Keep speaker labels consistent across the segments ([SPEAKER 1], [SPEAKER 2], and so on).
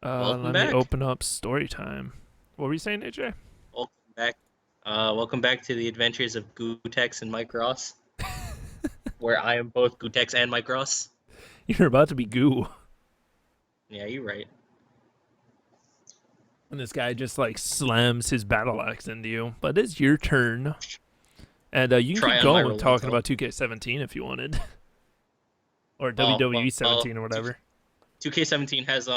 [SPEAKER 1] Welcome
[SPEAKER 2] Let me
[SPEAKER 1] back.
[SPEAKER 2] open up story time. What were you saying, AJ?
[SPEAKER 1] Welcome back. Welcome back to the adventures of Gootex and Mike Ross, where I am both Gootex and Mike Ross.
[SPEAKER 2] You're about to be goo.
[SPEAKER 1] Yeah, you're right.
[SPEAKER 2] And this guy just like slams his battle axe into you. But it's your turn. And you can keep
[SPEAKER 1] Try on my
[SPEAKER 2] going with talking
[SPEAKER 1] Rolento.
[SPEAKER 2] about 2K17 if you wanted. Or
[SPEAKER 1] Oh
[SPEAKER 2] WWE
[SPEAKER 1] well,
[SPEAKER 2] 17 or whatever.
[SPEAKER 1] 2K17 has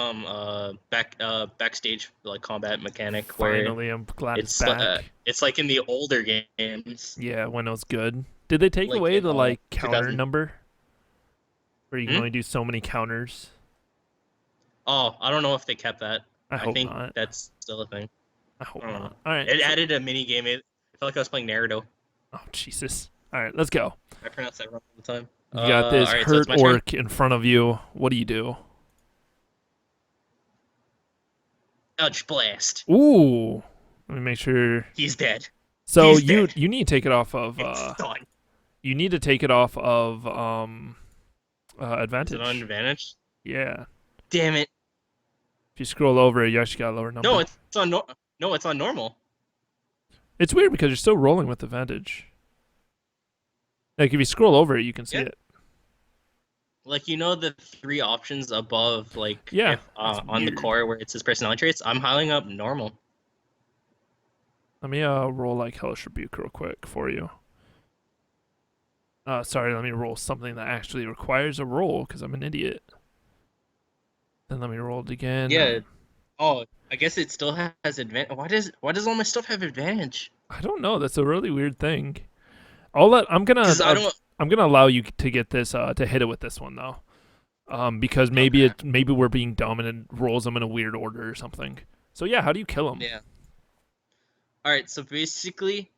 [SPEAKER 1] backstage like combat mechanic where
[SPEAKER 2] Finally, I'm glad it's
[SPEAKER 1] it's
[SPEAKER 2] back.
[SPEAKER 1] it's like in the older games,
[SPEAKER 2] Yeah, when it was good. Did they take
[SPEAKER 1] like
[SPEAKER 2] away
[SPEAKER 1] in
[SPEAKER 2] the like counter
[SPEAKER 1] 2000.
[SPEAKER 2] number? Where you can
[SPEAKER 1] Hmm?
[SPEAKER 2] only do so many counters?
[SPEAKER 1] Oh, I don't know if they kept that.
[SPEAKER 2] I
[SPEAKER 1] I
[SPEAKER 2] hope
[SPEAKER 1] think
[SPEAKER 2] not.
[SPEAKER 1] that's still a thing.
[SPEAKER 2] I hope
[SPEAKER 1] I don't know.
[SPEAKER 2] not. Alright,
[SPEAKER 1] It
[SPEAKER 2] so.
[SPEAKER 1] added a mini game. I felt like I was playing Naruto.
[SPEAKER 2] Oh, Jesus. Alright, let's go.
[SPEAKER 1] I pronounce that wrong all the time.
[SPEAKER 2] You got this
[SPEAKER 1] All right, so it's
[SPEAKER 2] hurt
[SPEAKER 1] my turn.
[SPEAKER 2] orc in front of you. What do you do?
[SPEAKER 1] Eldritch Blast.
[SPEAKER 2] Ooh. Let me make sure.
[SPEAKER 1] He's dead.
[SPEAKER 2] So
[SPEAKER 1] He's
[SPEAKER 2] you
[SPEAKER 1] dead.
[SPEAKER 2] you need to take it off of
[SPEAKER 1] It's done.
[SPEAKER 2] you need to take it off of
[SPEAKER 1] Is it on
[SPEAKER 2] advantage.
[SPEAKER 1] advantage?
[SPEAKER 2] Yeah.
[SPEAKER 1] Damn it.
[SPEAKER 2] If you scroll over, you actually got a lower
[SPEAKER 1] No,
[SPEAKER 2] number.
[SPEAKER 1] it's on no, it's on normal.
[SPEAKER 2] It's weird because you're still rolling with advantage. Like if you scroll over it, you can see
[SPEAKER 1] Yeah.
[SPEAKER 2] it.
[SPEAKER 1] Like the three options above, like
[SPEAKER 2] Yeah,
[SPEAKER 1] if
[SPEAKER 2] it's
[SPEAKER 1] on the
[SPEAKER 2] weird.
[SPEAKER 1] core where it says personality traits, I'm highlighting up normal.
[SPEAKER 2] Let me roll like Hellish Rebuke real quick for you. Sorry, let me roll something that actually requires a roll because I'm an idiot. Then let me roll it again.
[SPEAKER 1] Yeah. Oh, I guess it still has advantage. Why does all my stuff have advantage?
[SPEAKER 2] I don't know. That's a really weird thing. I'll let.
[SPEAKER 1] Because I don't.
[SPEAKER 2] I'm gonna allow you to get this. To hit it with this one though. Because
[SPEAKER 1] Okay.
[SPEAKER 2] maybe we're being dumb and it rolls them in a weird order or something. So yeah, how do you kill them?
[SPEAKER 1] Yeah. All right. So basically,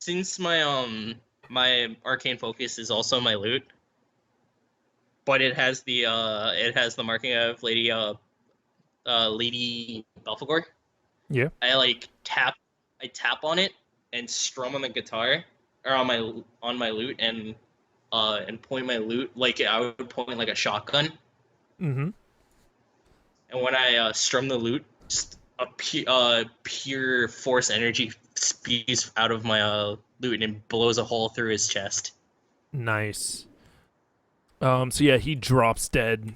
[SPEAKER 1] since my arcane focus is also my loot, but it has the marking of Lady Belphegor.
[SPEAKER 2] Yeah.
[SPEAKER 1] I tap on it and strum on the guitar or on my lute and point my lute like I would point like a shotgun.
[SPEAKER 2] Mm-hmm.
[SPEAKER 1] And when I strum the lute, just a pure force energy spews out of my lute and blows a hole through his chest.
[SPEAKER 2] Nice. So yeah, he drops dead,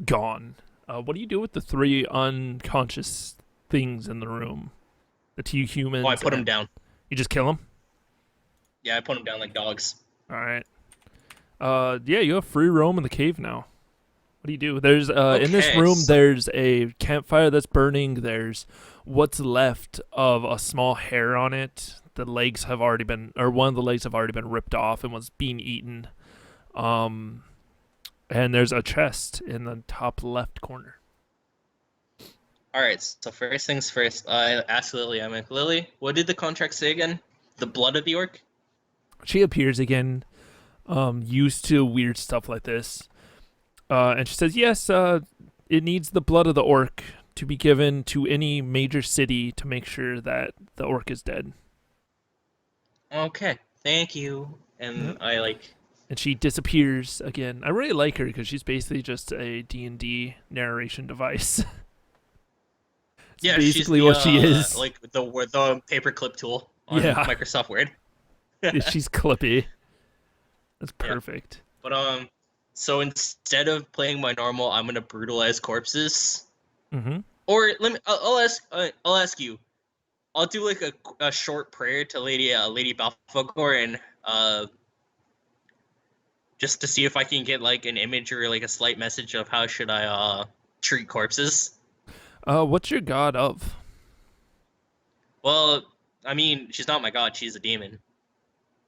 [SPEAKER 2] gone. What do you do with the three unconscious things in the room? The two
[SPEAKER 1] Oh, I
[SPEAKER 2] humans
[SPEAKER 1] put him
[SPEAKER 2] and
[SPEAKER 1] down.
[SPEAKER 2] you just kill them.
[SPEAKER 1] Yeah, I put him down like dogs.
[SPEAKER 2] All right. Yeah, you have free roam in the cave now. What do you do? There's in this
[SPEAKER 1] Okay,
[SPEAKER 2] room.
[SPEAKER 1] so
[SPEAKER 2] There's a campfire that's burning. There's what's left of a small hair on it. The legs have already been, or one of the legs have already been ripped off and was being eaten. Um, and there's a chest in the top left corner.
[SPEAKER 1] all right. So first things first, I asked Lily. I'm like, Lily, what did the contract say again? The blood of the orc?
[SPEAKER 2] She appears again, used to weird stuff like this, and she says, "Yes, it needs the blood of the orc to be given to any major city to make sure that the orc is dead."
[SPEAKER 1] Okay, thank you.
[SPEAKER 2] Yep.
[SPEAKER 1] And I like,
[SPEAKER 2] And she disappears again. I really like her because she's basically just a D&D narration device. It's
[SPEAKER 1] yeah, she's
[SPEAKER 2] basically
[SPEAKER 1] the
[SPEAKER 2] what she is.
[SPEAKER 1] like the paperclip tool on
[SPEAKER 2] Yeah,
[SPEAKER 1] Microsoft Word.
[SPEAKER 2] she's clippy. That's
[SPEAKER 1] Yeah,
[SPEAKER 2] perfect.
[SPEAKER 1] but so instead of playing my normal, I'm gonna brutalize corpses.
[SPEAKER 2] Mm-hmm.
[SPEAKER 1] Or let me, I'll ask you. I'll do like a short prayer to Lady Balfagor and just to see if I can get like an image or like a slight message of how should I treat corpses.
[SPEAKER 2] What's your god of?
[SPEAKER 1] Well, I mean, she's not my god; she's a demon.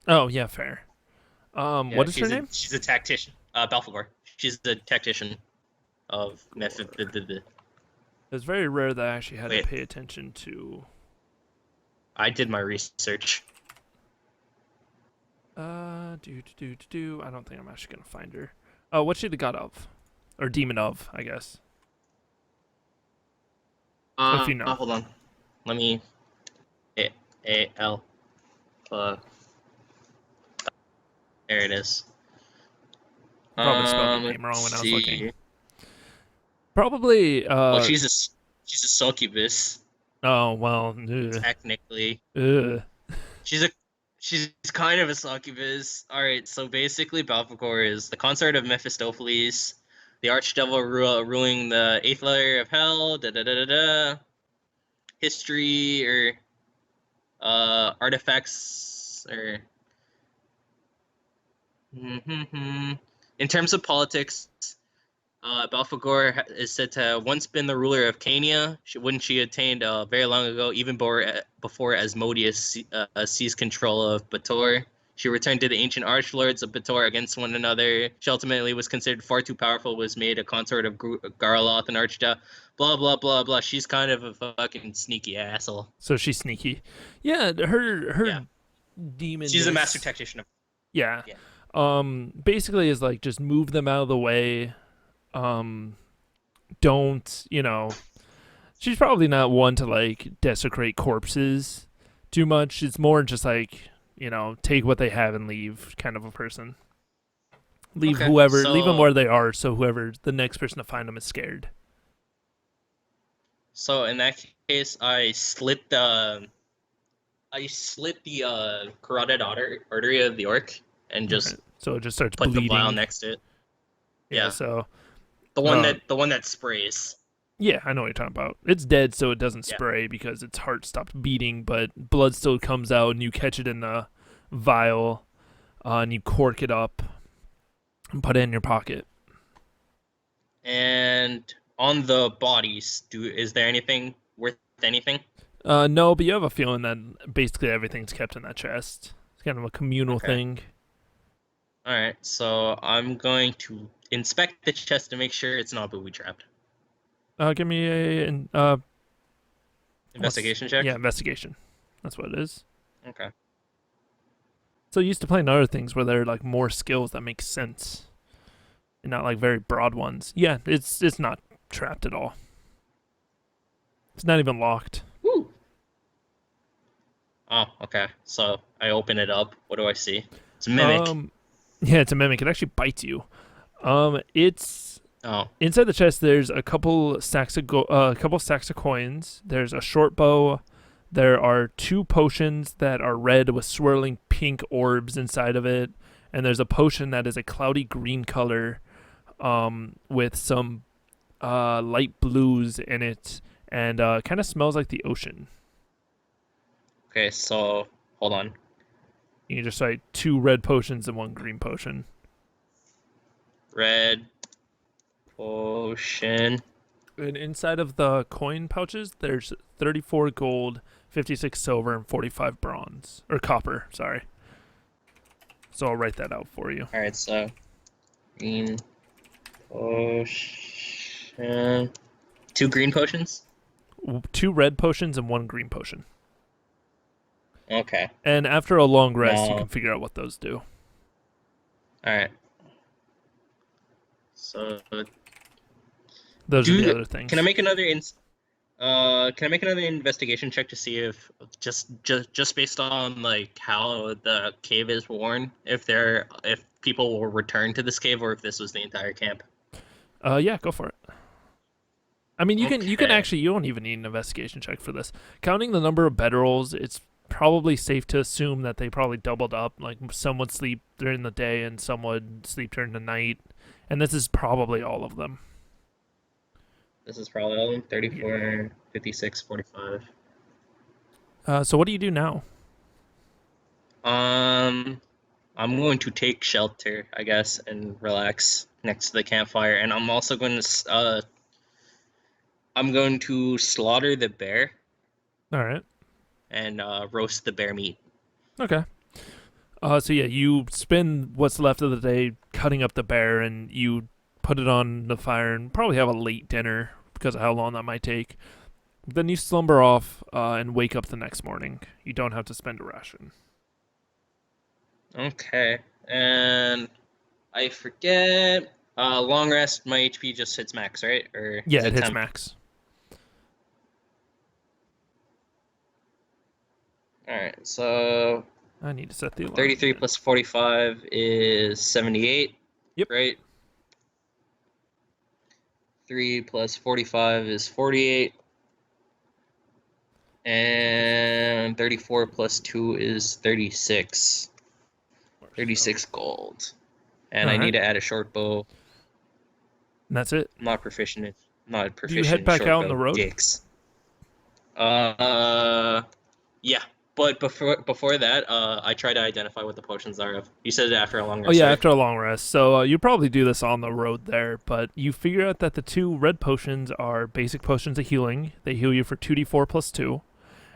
[SPEAKER 2] Oh yeah, fair.
[SPEAKER 1] Yeah,
[SPEAKER 2] What is her
[SPEAKER 1] she's a
[SPEAKER 2] name?
[SPEAKER 1] she's a tactician. Balfagor. She's the tactician of
[SPEAKER 2] It's very rare that I actually had to
[SPEAKER 1] Wait,
[SPEAKER 2] pay attention to.
[SPEAKER 1] I did my research.
[SPEAKER 2] Do. I don't think I'm actually gonna find her. What's she the god of, or demon of? I guess if you know.
[SPEAKER 1] Hold on. Let me. A L. Uh, there it is.
[SPEAKER 2] I probably spelled the
[SPEAKER 1] Let's
[SPEAKER 2] name wrong when I was looking.
[SPEAKER 1] see.
[SPEAKER 2] Probably.
[SPEAKER 1] Well, she's a succubus
[SPEAKER 2] Oh well. Ugh,
[SPEAKER 1] technically.
[SPEAKER 2] ugh.
[SPEAKER 1] She's a she's kind of a succubus. All right, so basically, Belphegor is the consort of Mephistopheles, the archdevil ruling the eighth layer of hell. Da da da da da. History or artifacts or in terms of politics, Belphegor is said to have once been the ruler of Cania, when she attained very long ago, even before Asmodeus seized control of Bator. She returned to the ancient archlords of Bator against one another. She ultimately was considered far too powerful, was made a consort of Garloth and Archda. Blah, blah, blah, blah. She's kind of a fucking sneaky asshole.
[SPEAKER 2] So she's sneaky. Yeah, her
[SPEAKER 1] Yeah. She's a master
[SPEAKER 2] demonness.
[SPEAKER 1] tactician.
[SPEAKER 2] Yeah.
[SPEAKER 1] Yeah.
[SPEAKER 2] Basically is like just move them out of the way. Don't, she's probably not one to like desecrate corpses too much. It's more just like, take what they have and leave kind of a person.
[SPEAKER 1] Okay.
[SPEAKER 2] Leave them where they are so whoever the next person to find them is scared.
[SPEAKER 1] So in that case, I slit the carotid artery of the orc and
[SPEAKER 2] All right.
[SPEAKER 1] just
[SPEAKER 2] So it just starts
[SPEAKER 1] put the vial
[SPEAKER 2] bleeding.
[SPEAKER 1] next to it.
[SPEAKER 2] Yeah,
[SPEAKER 1] Yeah,
[SPEAKER 2] so
[SPEAKER 1] the
[SPEAKER 2] uh
[SPEAKER 1] one that sprays.
[SPEAKER 2] yeah, I know what you're talking about. It's dead so it doesn't
[SPEAKER 1] Yeah.
[SPEAKER 2] spray because its heart stopped beating, but blood still comes out and you catch it in the vial and you cork it up and put it in your pocket.
[SPEAKER 1] And on the bodies, is there anything worth anything?
[SPEAKER 2] No, but you have a feeling that basically everything's kept in that chest. It's kind of a communal
[SPEAKER 1] Okay.
[SPEAKER 2] thing.
[SPEAKER 1] All right. So I'm going to inspect the chest to make sure it's not booby trapped.
[SPEAKER 2] Give me
[SPEAKER 1] Investigation check.
[SPEAKER 2] yeah, investigation. That's what it is.
[SPEAKER 1] Okay.
[SPEAKER 2] So used to playing other things where there are like more skills that make sense, and not like very broad ones. Yeah, it's not trapped at all. It's not even locked.
[SPEAKER 1] Woo. Oh, okay. So I open it up. What do I see? It's a mimic.
[SPEAKER 2] Yeah, it's a mimic. It actually bites you. It's
[SPEAKER 1] Oh,
[SPEAKER 2] inside the chest. There's a couple stacks of coins. There's a short bow. There are two potions that are red with swirling pink orbs inside of it, and there's a potion that is a cloudy green color, with some light blues in it, and kind of smells like the ocean.
[SPEAKER 1] okay. So hold on.
[SPEAKER 2] You can just write two red potions and one green potion.
[SPEAKER 1] Red potion.
[SPEAKER 2] And inside of the coin pouches, there's 34 gold, 56 silver, and 45 bronze. Or copper, sorry. So I'll write that out for you.
[SPEAKER 1] All right. So green potion. Two green potions.
[SPEAKER 2] Two red potions and one green potion.
[SPEAKER 1] Okay.
[SPEAKER 2] And after a long rest, you
[SPEAKER 1] No.
[SPEAKER 2] can figure out what those do.
[SPEAKER 1] All right. So
[SPEAKER 2] Those are the
[SPEAKER 1] do
[SPEAKER 2] other things.
[SPEAKER 1] can I make another investigation check to see if just based on like how the cave is worn, if people will return to this cave or if this was the entire camp?
[SPEAKER 2] Yeah, go for it. I mean, you can
[SPEAKER 1] Okay.
[SPEAKER 2] actually, you don't even need an investigation check for this. Counting the number of bedrolls, it's probably safe to assume that they probably doubled up. Like some would sleep during the day and some would sleep during the night, and this is probably all of them.
[SPEAKER 1] This is probably all of them.
[SPEAKER 2] Yeah.
[SPEAKER 1] 34, 56, 45.
[SPEAKER 2] So what do you do now?
[SPEAKER 1] Um, I'm going to take shelter, I guess, and relax next to the campfire, and I'm going to slaughter the bear
[SPEAKER 2] All right.
[SPEAKER 1] and roast the bear meat.
[SPEAKER 2] Okay. So yeah, you spend what's left of the day cutting up the bear, and you put it on the fire, and probably have a late dinner because of how long that might take. Then you slumber off and wake up the next morning. You don't have to spend a ration.
[SPEAKER 1] Okay, and I forget. Long rest, my HP just hits max, right? Or
[SPEAKER 2] Yeah,
[SPEAKER 1] is
[SPEAKER 2] it
[SPEAKER 1] it
[SPEAKER 2] hits
[SPEAKER 1] 10?
[SPEAKER 2] max.
[SPEAKER 1] All right, so
[SPEAKER 2] I need to set the alarm
[SPEAKER 1] 33
[SPEAKER 2] again.
[SPEAKER 1] plus 45 is 78,
[SPEAKER 2] Yep.
[SPEAKER 1] right? 3 plus 45 is 48. And 34 plus 2 is 36. 36 gold. And
[SPEAKER 2] All
[SPEAKER 1] I need
[SPEAKER 2] right.
[SPEAKER 1] to add a short bow.
[SPEAKER 2] And that's it.
[SPEAKER 1] I'm not proficient in
[SPEAKER 2] Do you head
[SPEAKER 1] in
[SPEAKER 2] back
[SPEAKER 1] short
[SPEAKER 2] out on the
[SPEAKER 1] bow
[SPEAKER 2] road?
[SPEAKER 1] jigs. Uh yeah. But before that, I try to identify what the potions are of. You said it after a long
[SPEAKER 2] Oh
[SPEAKER 1] rest,
[SPEAKER 2] yeah,
[SPEAKER 1] right?
[SPEAKER 2] after a long rest. So you probably do this on the road there, but you figure out that the two red potions are basic potions of healing. They heal you for 2d4 plus 2.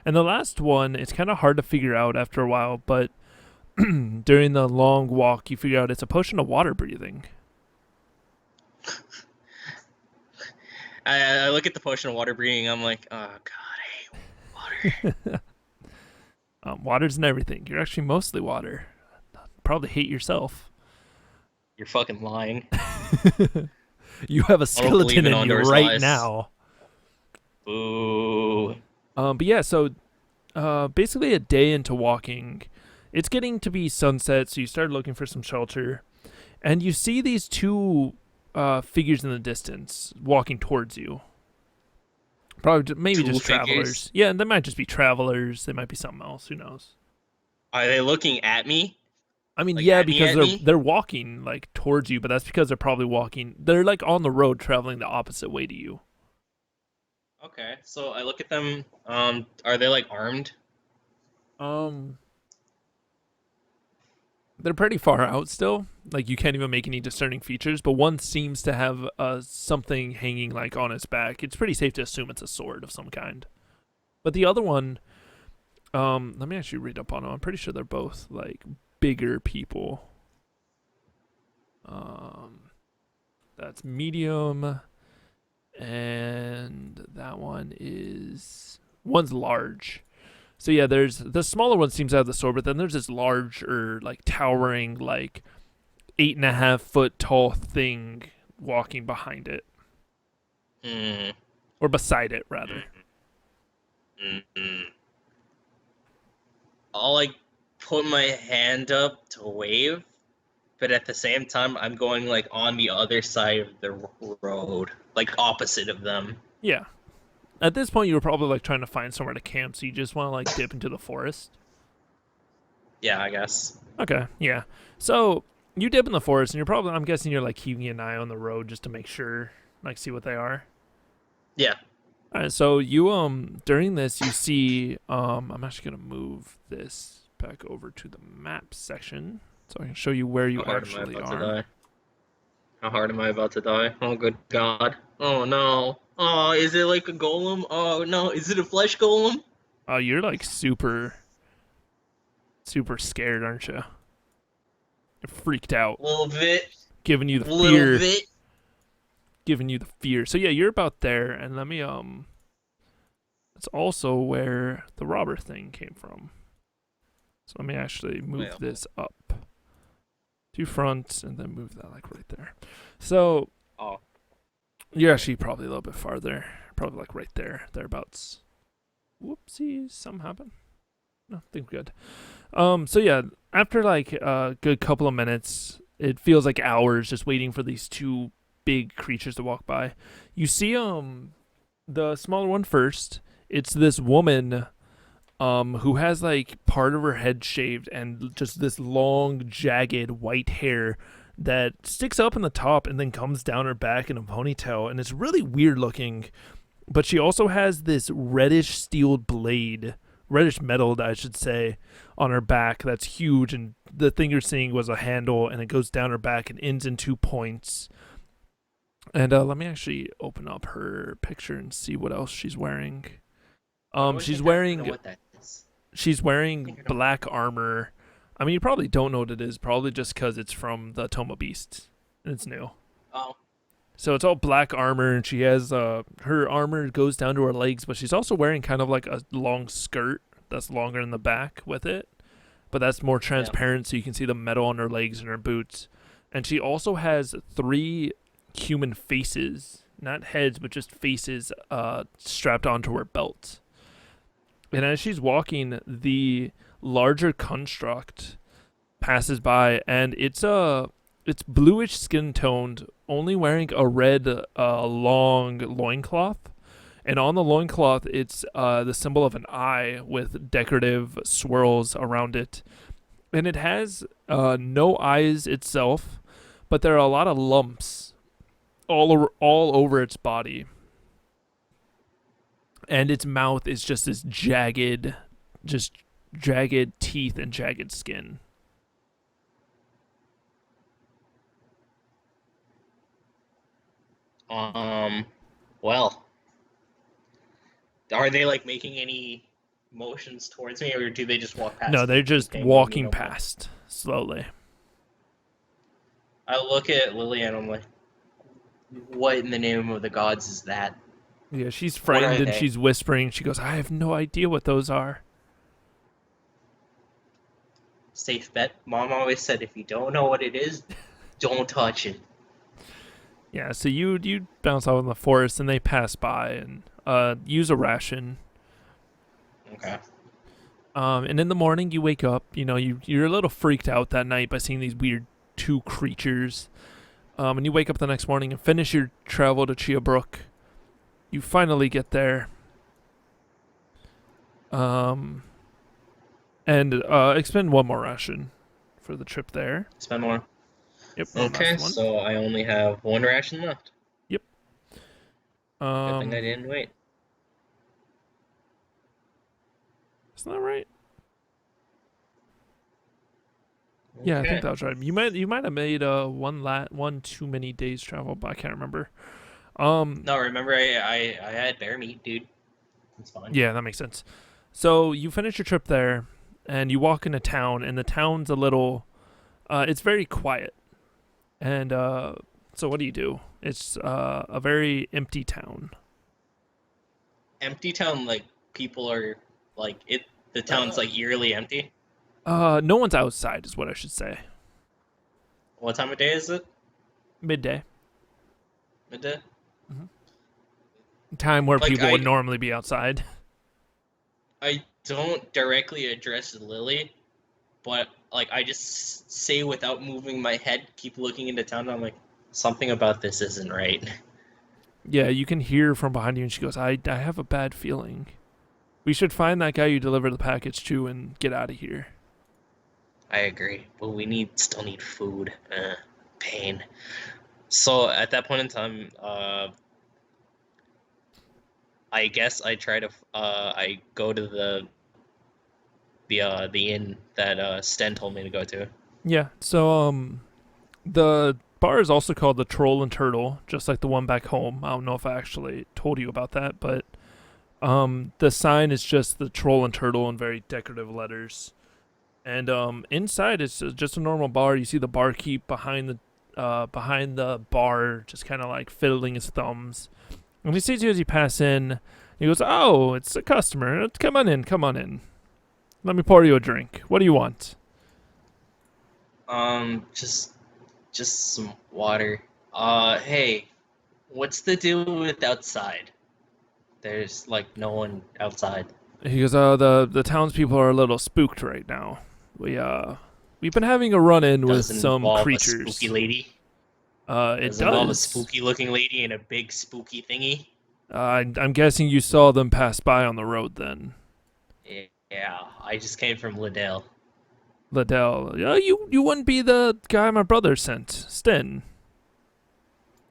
[SPEAKER 2] And the last one, it's kind of hard to figure out after a while, but during the long walk, you figure out it's a potion of water breathing.
[SPEAKER 1] I look at the potion of water breathing. I'm like, oh god, I hate water.
[SPEAKER 2] Water's in everything. You're actually mostly water. Probably hate yourself.
[SPEAKER 1] You're fucking lying.
[SPEAKER 2] You have a
[SPEAKER 1] I don't believe
[SPEAKER 2] skeleton
[SPEAKER 1] in
[SPEAKER 2] in you
[SPEAKER 1] Ondor's
[SPEAKER 2] right
[SPEAKER 1] lies.
[SPEAKER 2] now.
[SPEAKER 1] Boo.
[SPEAKER 2] But yeah, so basically a day into walking, it's getting to be sunset, so you start looking for some shelter, and you see these two figures in the distance walking towards you. Probably maybe
[SPEAKER 1] Two
[SPEAKER 2] just
[SPEAKER 1] figures.
[SPEAKER 2] travelers. Yeah, they might just be travelers. They might be something else. Who knows?
[SPEAKER 1] Are they looking at me?
[SPEAKER 2] I mean,
[SPEAKER 1] Like
[SPEAKER 2] yeah,
[SPEAKER 1] at me
[SPEAKER 2] because
[SPEAKER 1] at me?
[SPEAKER 2] they're walking like towards you, but that's because they're probably walking. They're like on the road traveling the opposite way to you.
[SPEAKER 1] Okay. So I look at them. Are they like armed?
[SPEAKER 2] Um, they're pretty far out still. Like you can't even make any discerning features, but one seems to have something hanging like on its back. It's pretty safe to assume it's a sword of some kind. But the other one, let me actually read up on them. I'm pretty sure they're both like bigger people. That's medium, and that one is one's large. So yeah, there's the smaller one seems to have the sword, but then there's this large or like towering, like 8.5 foot tall thing walking behind it
[SPEAKER 1] Hmm.
[SPEAKER 2] or beside it rather.
[SPEAKER 1] Mm-mm. I'll like put my hand up to wave, but at the same time, I'm going like on the other side of the road, like opposite of them.
[SPEAKER 2] Yeah. At this point, you were probably like trying to find somewhere to camp, so you just want to like dip into the forest.
[SPEAKER 1] Yeah, I guess.
[SPEAKER 2] Okay, yeah. So you dip in the forest, and you're probably, I'm guessing you're like keeping an eye on the road just to make sure, like see what they are.
[SPEAKER 1] Yeah.
[SPEAKER 2] All right, so you during this you see I'm actually gonna move this back over to the map section so I can show you where you
[SPEAKER 1] How hard am I
[SPEAKER 2] actually
[SPEAKER 1] about to
[SPEAKER 2] are.
[SPEAKER 1] die? How hard am I about to die? Oh, good God. Oh, no. Oh, is it like a golem? Oh, no. Is it a flesh golem?
[SPEAKER 2] Oh, you're like super scared, aren't you? You're freaked out,
[SPEAKER 1] A little bit.
[SPEAKER 2] giving you the
[SPEAKER 1] A little
[SPEAKER 2] fear,
[SPEAKER 1] bit.
[SPEAKER 2] giving you the fear. So yeah, you're about there, and let me that's also where the robber thing came from. So let me actually move
[SPEAKER 1] Well,
[SPEAKER 2] this up to front and then move that like right there. So
[SPEAKER 1] oh.
[SPEAKER 2] you're actually probably a little bit farther, probably like right there, thereabouts. Whoopsies, something happened. No, I think we're good. So yeah, after like a good couple of minutes, it feels like hours just waiting for these two big creatures to walk by. You see the smaller one first. It's this woman who has like part of her head shaved and just this long jagged white hair that sticks up in the top and then comes down her back in a ponytail, and it's really weird looking. But she also has this reddish steel blade, reddish metal, I should say, on her back that's huge, and the thing you're seeing was a handle, and it goes down her back and ends in 2 points. And let me actually open up her picture and see what else she's wearing.
[SPEAKER 1] I
[SPEAKER 2] She's
[SPEAKER 1] think I know
[SPEAKER 2] wearing
[SPEAKER 1] what that is.
[SPEAKER 2] she's
[SPEAKER 1] I think
[SPEAKER 2] wearing
[SPEAKER 1] I know.
[SPEAKER 2] black armor. I mean, you probably don't know what it is, probably just because it's from the Tome of Beasts and it's new.
[SPEAKER 1] Oh.
[SPEAKER 2] So it's all black armor, and she has her armor goes down to her legs, but she's also wearing kind of like a long skirt that's longer in the back with it, but that's more
[SPEAKER 1] Yeah.
[SPEAKER 2] transparent, so you can see the metal on her legs and her boots. And she also has 3 human faces, not heads, but just faces, strapped onto her belt. And as she's walking, the larger construct passes by, and It's bluish skin toned, only wearing a red long loincloth. And on the loincloth, it's the symbol of an eye with decorative swirls around it. And it has no eyes itself, but there are a lot of lumps all over its body. And its mouth is just this just jagged teeth and jagged skin.
[SPEAKER 1] Um, well, are they like making any motions towards me, or do they just walk
[SPEAKER 2] No,
[SPEAKER 1] past
[SPEAKER 2] they're
[SPEAKER 1] me and
[SPEAKER 2] just
[SPEAKER 1] they move me
[SPEAKER 2] walking
[SPEAKER 1] no more?
[SPEAKER 2] past slowly.
[SPEAKER 1] I look at Lily and I'm like, what in the name of the gods is that?
[SPEAKER 2] Yeah, she's
[SPEAKER 1] What
[SPEAKER 2] frightened
[SPEAKER 1] are
[SPEAKER 2] and
[SPEAKER 1] they?
[SPEAKER 2] she's whispering. She goes, I have no idea what those are.
[SPEAKER 1] Safe bet. Mom always said if you don't know what it is, don't touch it.
[SPEAKER 2] Yeah, so you bounce out in the forest and they pass by and use a ration.
[SPEAKER 1] Okay.
[SPEAKER 2] And in the morning you wake up, you're a little freaked out that night by seeing these weird two creatures. And you wake up the next morning and finish your travel to Chia Brook. You finally get there. Um, and expend one more ration for the trip there.
[SPEAKER 1] Spend more.
[SPEAKER 2] Yep, one
[SPEAKER 1] Okay,
[SPEAKER 2] last one.
[SPEAKER 1] so I only have one ration left.
[SPEAKER 2] Yep.
[SPEAKER 1] Good thing I
[SPEAKER 2] Um,
[SPEAKER 1] didn't wait.
[SPEAKER 2] isn't that right? Yeah, I think
[SPEAKER 1] Okay.
[SPEAKER 2] that was right. You might have made one too many days travel, but I can't remember.
[SPEAKER 1] No, remember I had bear meat, dude. It's fine.
[SPEAKER 2] Yeah, that makes sense. So you finish your trip there, and you walk into town, and the town's a little, it's very quiet, and so what do? It's a very empty town.
[SPEAKER 1] Empty town, like people are like it. The town's
[SPEAKER 2] Uh,
[SPEAKER 1] like eerily empty.
[SPEAKER 2] no one's outside, is what I should say.
[SPEAKER 1] What time of day is it?
[SPEAKER 2] Midday,
[SPEAKER 1] Midday.
[SPEAKER 2] time where
[SPEAKER 1] Like
[SPEAKER 2] people would normally be outside.
[SPEAKER 1] I don't directly address Lily, but like I just say without moving my head, keep looking into town. And I'm like, something about this isn't right.
[SPEAKER 2] Yeah, you can hear from behind you, and she goes, I have a bad feeling. We should find that guy you delivered the package to and get out of here.
[SPEAKER 1] I agree, but we still need food. Pain. So at that point in time, I guess I try to I go to the inn that Sten told me to go to.
[SPEAKER 2] Yeah, so the bar is also called the Troll and Turtle, just like the one back home. I don't know if I actually told you about that, but the sign is just the Troll and Turtle in very decorative letters. And inside it's just a normal bar. You see the barkeep behind the bar, just kind of like fiddling his thumbs. And he sees you as you pass in. He goes, "Oh, it's a customer. Come on in. Come on in. Let me pour you a drink. What do you want?"
[SPEAKER 1] Just some water. Hey, what's the deal with outside? There's like no one outside.
[SPEAKER 2] He goes, the townspeople are a little spooked right now. We've been having a run in with
[SPEAKER 1] Does
[SPEAKER 2] some
[SPEAKER 1] involve a
[SPEAKER 2] creatures.
[SPEAKER 1] spooky lady.
[SPEAKER 2] It
[SPEAKER 1] Does involve a
[SPEAKER 2] does.
[SPEAKER 1] spooky looking lady and a big spooky thingy.
[SPEAKER 2] I'm guessing you saw them pass by on the road then.
[SPEAKER 1] Yeah, I just came from Liddell.
[SPEAKER 2] Liddell, you wouldn't be the guy my brother sent, Sten.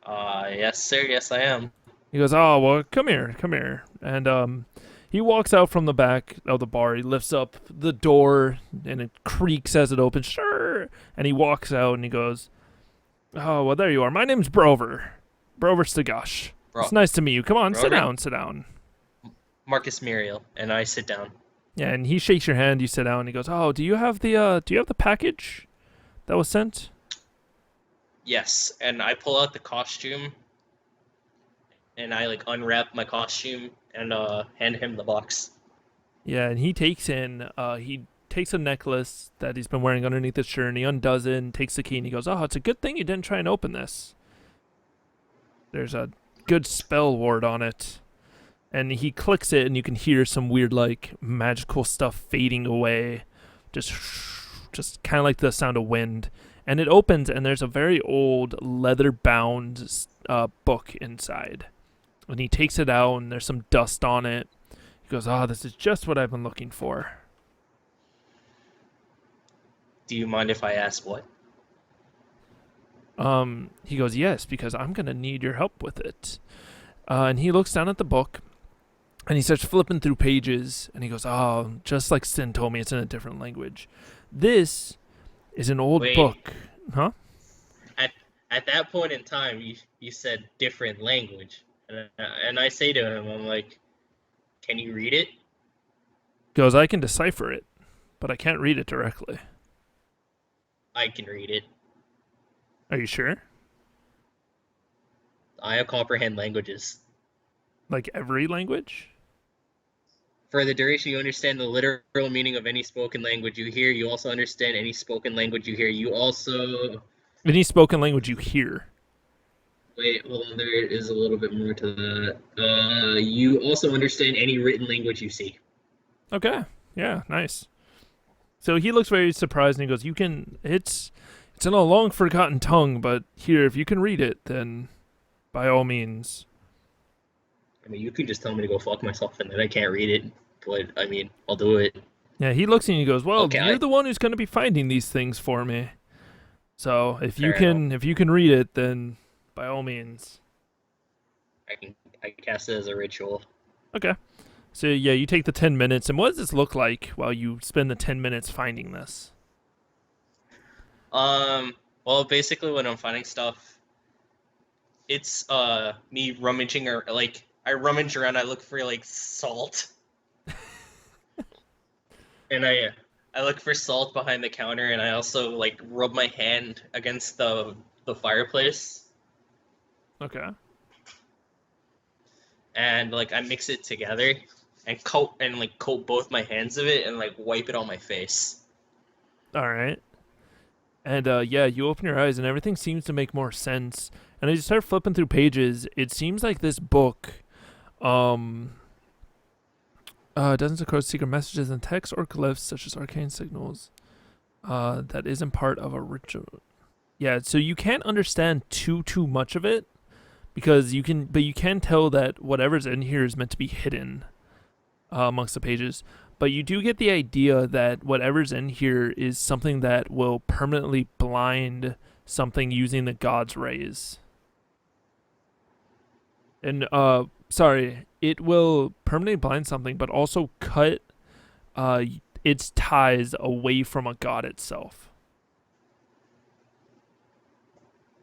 [SPEAKER 1] Yes, sir. Yes, I am.
[SPEAKER 2] He goes, oh well, come here, and he walks out from the back of the bar. He lifts up the door, and it creaks as it opens. Sure, and he walks out, and he goes, oh well, there you are. My name's Brover Stagash.
[SPEAKER 1] Bro,
[SPEAKER 2] It's nice to meet you. Come on, sit
[SPEAKER 1] Brover?
[SPEAKER 2] down.
[SPEAKER 1] Marcus Miriel, and I sit down.
[SPEAKER 2] Yeah, and he shakes your hand. You sit down, and he goes, oh, do you have the package that was sent?
[SPEAKER 1] Yes, and I pull out the costume, and I like unwrap my costume and hand him the box.
[SPEAKER 2] Yeah, and he takes a necklace that he's been wearing underneath his shirt, and he undoes it and takes the key, and he goes, oh, it's a good thing you didn't try and open this. There's a good spell ward on it. And he clicks it, and you can hear some weird, like, magical stuff fading away. Just kind of like the sound of wind. And it opens, and there's a very old leather-bound book inside. And he takes it out, and there's some dust on it. He goes, this is just what I've been looking for.
[SPEAKER 1] Do you mind if I ask what?
[SPEAKER 2] He goes, yes, because I'm going to need your help with it. And he looks down at the book, and he starts flipping through pages, and he goes, just like Sin told me, it's in a different language. This is an old book. Huh?
[SPEAKER 1] At that point in time, you said different language. And I say to him, I'm like, can you read it?
[SPEAKER 2] He goes, I can decipher it, but I can't read it directly.
[SPEAKER 1] I can read it.
[SPEAKER 2] Are you sure?
[SPEAKER 1] I comprehend languages.
[SPEAKER 2] Like every language?
[SPEAKER 1] For the duration, you understand the literal meaning of any spoken language you hear. You also understand any spoken language you hear. You also...
[SPEAKER 2] Any spoken language you hear.
[SPEAKER 1] Wait, hold on. There is a little bit more to that. You also understand any written language you see.
[SPEAKER 2] Okay. Yeah, nice. So he looks very surprised, and he goes, it's in a long forgotten tongue, but here, if you can read it, then by all means.
[SPEAKER 1] I mean, you can just tell me to go fuck myself and then I can't read it, but I mean, I'll do it.
[SPEAKER 2] Yeah, he looks at you and he goes, well,
[SPEAKER 1] Okay,
[SPEAKER 2] you're the one who's going to be finding these things for me. So if you
[SPEAKER 1] Fair
[SPEAKER 2] can
[SPEAKER 1] enough.
[SPEAKER 2] if you can read it, then by all means.
[SPEAKER 1] I can cast it as a ritual.
[SPEAKER 2] Okay. So yeah, you take the 10 minutes, and what does this look like while you spend the 10 minutes finding this?
[SPEAKER 1] Well, basically when I'm finding stuff, it's me rummaging, or like I rummage around, I look for like salt. And I look for salt behind the counter, and I also like rub my hand against the fireplace,
[SPEAKER 2] Okay.
[SPEAKER 1] and like I mix it together and coat both my hands of it and like wipe it on my face.
[SPEAKER 2] All right. And yeah, you open your eyes, and everything seems to make more sense. And as you start flipping through pages, it seems like this book doesn't encode secret messages and text or glyphs such as arcane signals. That isn't part of a ritual. Yeah, so you can't understand too much of it, because you can tell that whatever's in here is meant to be hidden amongst the pages. But you do get the idea that whatever's in here is something that will permanently blind something using the god's rays. And it will permanently blind something, but also cut its ties away from a god itself.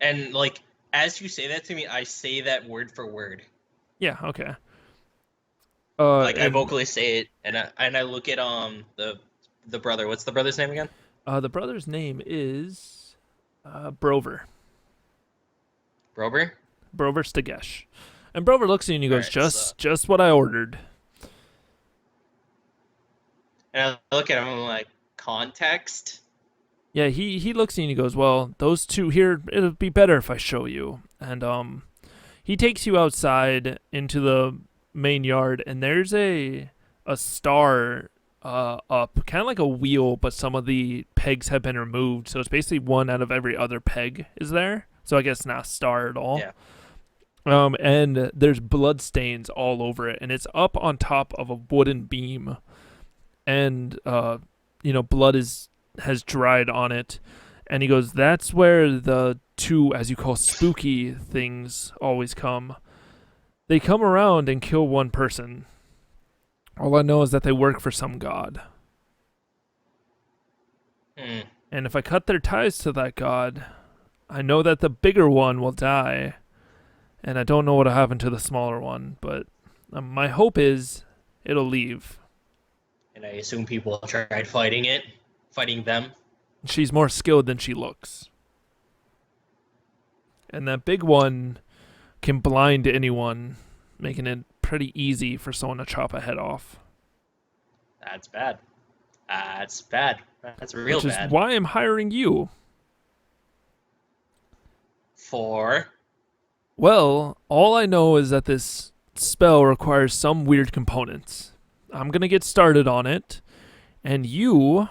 [SPEAKER 1] And like as you say that to me, I say that word for word.
[SPEAKER 2] Yeah. Okay.
[SPEAKER 1] Like I vocally say it, and I look at the brother. What's the brother's name again?
[SPEAKER 2] The brother's name is Brover.
[SPEAKER 1] Brober?
[SPEAKER 2] Brover Stagesh. And Brover looks at you and he goes,
[SPEAKER 1] Alright,
[SPEAKER 2] just what I ordered.
[SPEAKER 1] And I look at him and I'm like, context?
[SPEAKER 2] Yeah, he looks at you and he goes, well, those two here, it'll be better if I show you. And he takes you outside into the main yard, and there's a star up, kind of like a wheel, but some of the pegs have been removed, so it's basically one out of every other peg is there. So I guess not a star at all.
[SPEAKER 1] Yeah.
[SPEAKER 2] And there's blood stains all over it, and it's up on top of a wooden beam, and blood has dried on it. And he goes, that's where the two, as you call, spooky things always come. They come around and kill one person. All I know is that they work for some god. And if I cut their ties to that god, I know that the bigger one will die. And I don't know what will happen to the smaller one, but my hope is it'll leave.
[SPEAKER 1] And I assume people tried fighting them.
[SPEAKER 2] She's more skilled than she looks. And that big one can blind anyone, making it pretty easy for someone to chop a head off.
[SPEAKER 1] That's bad. That's bad. That's real bad.
[SPEAKER 2] Which is why I'm hiring you.
[SPEAKER 1] For?
[SPEAKER 2] Well, all I know is that this spell requires some weird components. I'm going to get started on it, and you,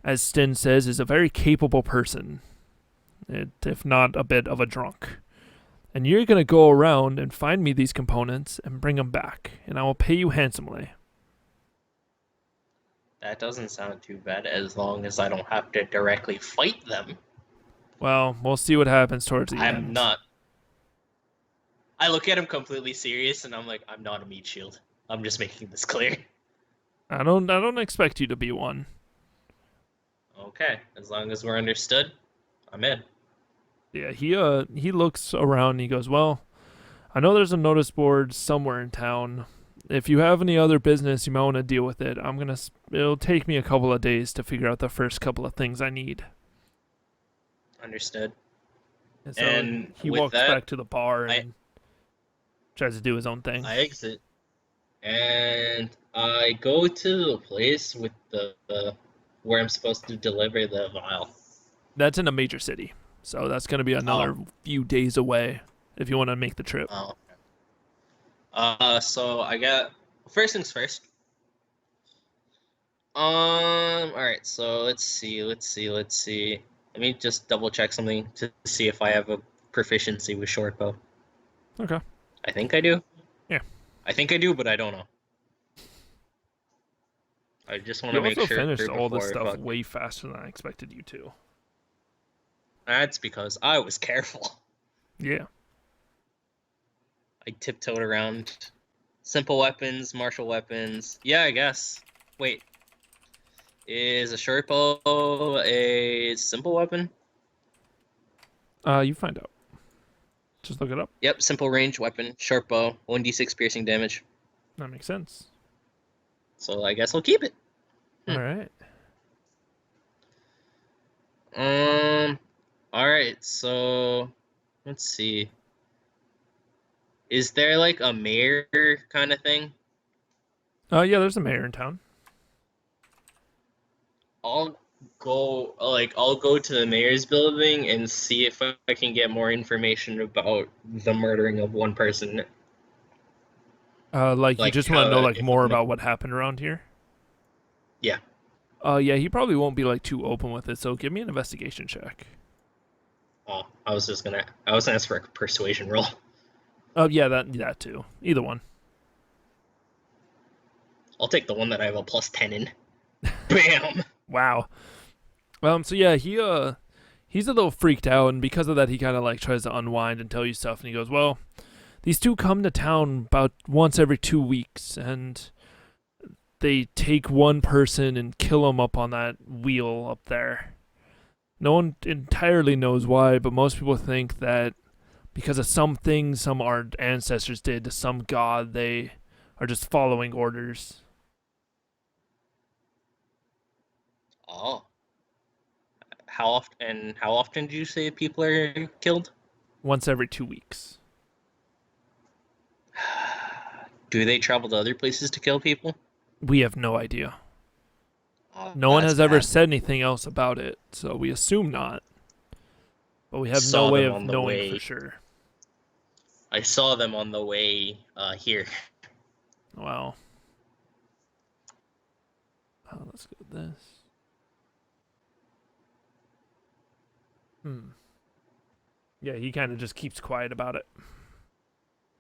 [SPEAKER 2] as Sten says, is a very capable person. if not a bit of a drunk. And you're going to go around and find me these components and bring them back, and I will pay you handsomely.
[SPEAKER 1] That doesn't sound too bad as long as I don't have to directly fight them.
[SPEAKER 2] Well, we'll see what happens towards the
[SPEAKER 1] I'm
[SPEAKER 2] end.
[SPEAKER 1] not. I look at him completely serious and I'm like, I'm not a meat shield. I'm just making this clear.
[SPEAKER 2] I don't expect you to be one.
[SPEAKER 1] Okay, as long as we're understood, I'm in.
[SPEAKER 2] Yeah, he looks around and he goes, "Well, I know there's a notice board somewhere in town. If you have any other business, you might want to deal with it. It'll take me a couple of days to figure out the first couple of things I need."
[SPEAKER 1] Understood.
[SPEAKER 2] And so
[SPEAKER 1] And
[SPEAKER 2] he
[SPEAKER 1] with
[SPEAKER 2] walks
[SPEAKER 1] that,
[SPEAKER 2] back to the bar
[SPEAKER 1] I
[SPEAKER 2] and tries to do his own thing.
[SPEAKER 1] I exit and I go to the place with the where I'm supposed to deliver the vial.
[SPEAKER 2] That's in a major city, so that's going to be
[SPEAKER 1] Oh,
[SPEAKER 2] another few days away if you want to make the trip.
[SPEAKER 1] oh. So I got first things first. All right. So let's see. Let me just double check something to see if I have a proficiency with short bow.
[SPEAKER 2] Okay.
[SPEAKER 1] I think I do.
[SPEAKER 2] Yeah.
[SPEAKER 1] I think I do, but I don't know. I just want
[SPEAKER 2] You
[SPEAKER 1] to make
[SPEAKER 2] also
[SPEAKER 1] sure
[SPEAKER 2] finished all this
[SPEAKER 1] before I
[SPEAKER 2] stuff
[SPEAKER 1] fuck.
[SPEAKER 2] way faster than I expected you to.
[SPEAKER 1] That's because I was careful.
[SPEAKER 2] Yeah.
[SPEAKER 1] I tiptoed around simple weapons, martial weapons. Yeah, I guess. Wait, is a short bow a simple weapon?
[SPEAKER 2] You find out. Just look it up.
[SPEAKER 1] Yep, simple range weapon, short bow, 1d6 piercing damage.
[SPEAKER 2] That makes sense.
[SPEAKER 1] So I guess I'll keep it.
[SPEAKER 2] All right.
[SPEAKER 1] Um, all right. So let's see. Is there like a mayor kind of thing?
[SPEAKER 2] Yeah, there's a mayor in town.
[SPEAKER 1] I'll I'll go to the mayor's building and see if I can get more information about the murdering of one person.
[SPEAKER 2] Like you
[SPEAKER 1] Like
[SPEAKER 2] just want to
[SPEAKER 1] how
[SPEAKER 2] know like
[SPEAKER 1] if
[SPEAKER 2] more about what happened around here.
[SPEAKER 1] yeah.
[SPEAKER 2] Yeah, he probably won't be like too open with it. So give me an investigation check.
[SPEAKER 1] Oh, I was gonna ask for a persuasion roll.
[SPEAKER 2] Oh yeah, that too. Either one.
[SPEAKER 1] I'll take the one that I have a +10 in. Bam.
[SPEAKER 2] Wow. So yeah, he's a little freaked out, and because of that, he kind of like tries to unwind and tell you stuff. And he goes, "Well, these two come to town about once every 2 weeks, and they take one person and kill him up on that wheel up there. No one entirely knows why, but most people think that because of some things some our ancestors did to some god, they are just following orders."
[SPEAKER 1] Oh, how often do you say people are killed?
[SPEAKER 2] Once every 2 weeks.
[SPEAKER 1] Do they travel to other places to kill people?
[SPEAKER 2] We have no idea.
[SPEAKER 1] Oh,
[SPEAKER 2] No one
[SPEAKER 1] that's
[SPEAKER 2] has ever
[SPEAKER 1] bad.
[SPEAKER 2] said anything else about it, so we assume not. But we have no
[SPEAKER 1] Saw
[SPEAKER 2] way
[SPEAKER 1] them
[SPEAKER 2] of
[SPEAKER 1] on the
[SPEAKER 2] knowing for
[SPEAKER 1] way.
[SPEAKER 2] sure.
[SPEAKER 1] I saw them on the way here.
[SPEAKER 2] Well, let's go with this. Yeah, he kind of just keeps quiet about it.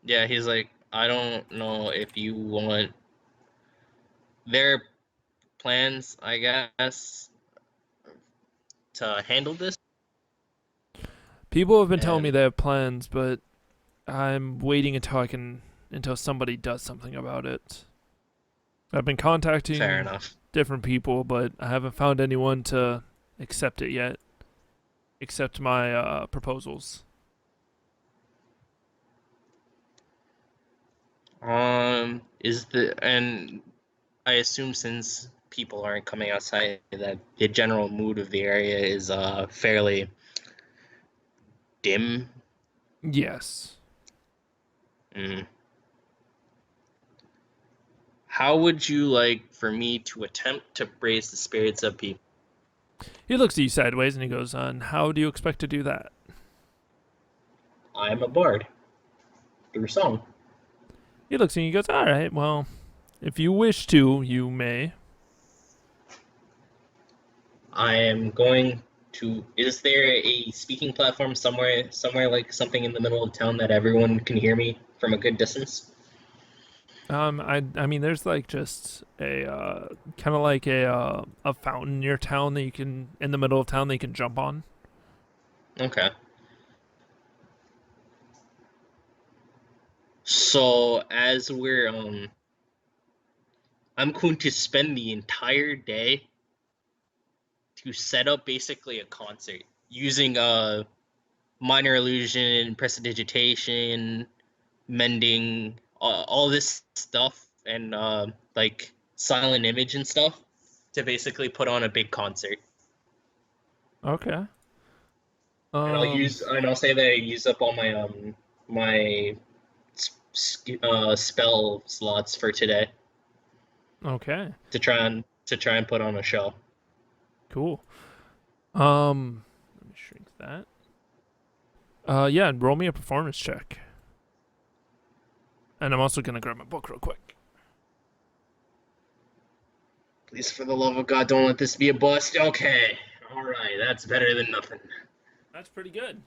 [SPEAKER 1] Yeah, he's like, I don't know if you want their plans, I guess, to handle this.
[SPEAKER 2] People have been telling me
[SPEAKER 1] And
[SPEAKER 2] they have plans, but I'm waiting until somebody does something about it. I've been
[SPEAKER 1] fair
[SPEAKER 2] contacting
[SPEAKER 1] enough.
[SPEAKER 2] different people, but I haven't found anyone to accept it yet. Accept my proposals.
[SPEAKER 1] And I assume since people aren't coming outside, that the general mood of the area is fairly dim.
[SPEAKER 2] Yes.
[SPEAKER 1] Mm. How would you like for me to attempt to raise the spirits of people?
[SPEAKER 2] He looks at you sideways and he goes, "And how do you expect to do that?"
[SPEAKER 1] I'm a bard through song.
[SPEAKER 2] He looks at you and he goes, "All right, well, if you wish to, you may."
[SPEAKER 1] I am going Is there a speaking platform somewhere like something in the middle of town that everyone can hear me from a good distance?
[SPEAKER 2] I mean, there's like just a kind of like a fountain near town that you can in the middle of town that you can jump on.
[SPEAKER 1] Okay. So as I'm going to spend the entire day to set up basically a concert using minor illusion, prestidigitation, mending, all this stuff, and like silent image and stuff to basically put on a big concert.
[SPEAKER 2] Okay.
[SPEAKER 1] And I'll say that I use up all my my spell slots for today
[SPEAKER 2] Okay.
[SPEAKER 1] to try and put on a show.
[SPEAKER 2] Cool. Let me shrink that. Yeah, roll me a performance check. And I'm also gonna grab my book real quick.
[SPEAKER 1] Please, for the love of God, don't let this be a bust. Okay, all right, that's better than nothing.
[SPEAKER 2] That's pretty good.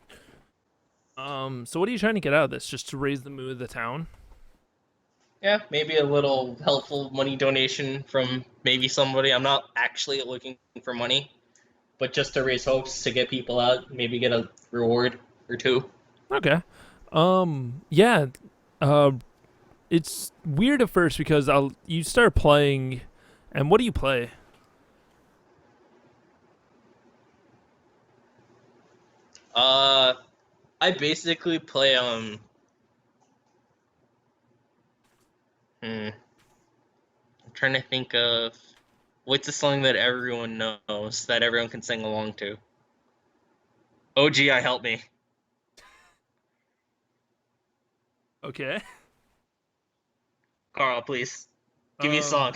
[SPEAKER 2] So what are you trying to get out of this? Just to raise the mood of the town?
[SPEAKER 1] Yeah, maybe a little helpful money donation from maybe somebody. I'm not actually looking for money, but just to raise hopes to get people out, maybe get a reward or two.
[SPEAKER 2] Okay. Yeah. Uh, it's weird at first because you start playing, and what do you play?
[SPEAKER 1] Uh, I basically play I'm trying to think of what's a song that everyone knows that everyone can sing along to. Oh gee, I help me,
[SPEAKER 2] Okay.
[SPEAKER 1] Carl, please give me a
[SPEAKER 2] Um,
[SPEAKER 1] song.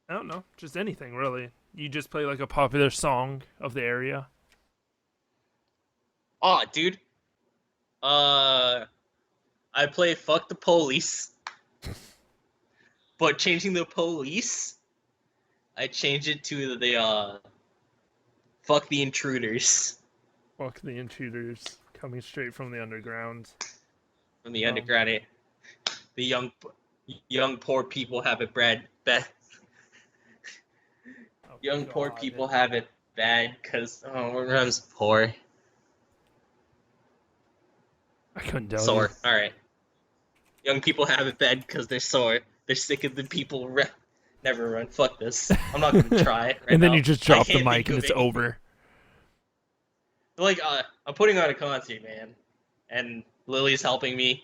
[SPEAKER 2] I don't know, just anything really. You just play like a popular song of the area.
[SPEAKER 1] Oh, dude. Uh, I play "Fuck the Police," but changing the police, I change it to the "Fuck the Intruders"
[SPEAKER 2] Fuck the intruders coming straight from the underground.
[SPEAKER 1] from the
[SPEAKER 2] Um,
[SPEAKER 1] underground. The young poor people have it bad.
[SPEAKER 2] oh
[SPEAKER 1] Young poor
[SPEAKER 2] God.
[SPEAKER 1] people have it bad because everyone's poor.
[SPEAKER 2] I couldn't tell you.
[SPEAKER 1] Sore. All right. Young people have it bad because they're sore. They're sick of the people. Never run. Fuck this. I'm not gonna try right
[SPEAKER 2] And then
[SPEAKER 1] now.
[SPEAKER 2] you just
[SPEAKER 1] I
[SPEAKER 2] drop the
[SPEAKER 1] can't
[SPEAKER 2] mic
[SPEAKER 1] think
[SPEAKER 2] and
[SPEAKER 1] of
[SPEAKER 2] it's
[SPEAKER 1] any.
[SPEAKER 2] over.
[SPEAKER 1] Like I'm putting on a concert, man, and Lily's helping me.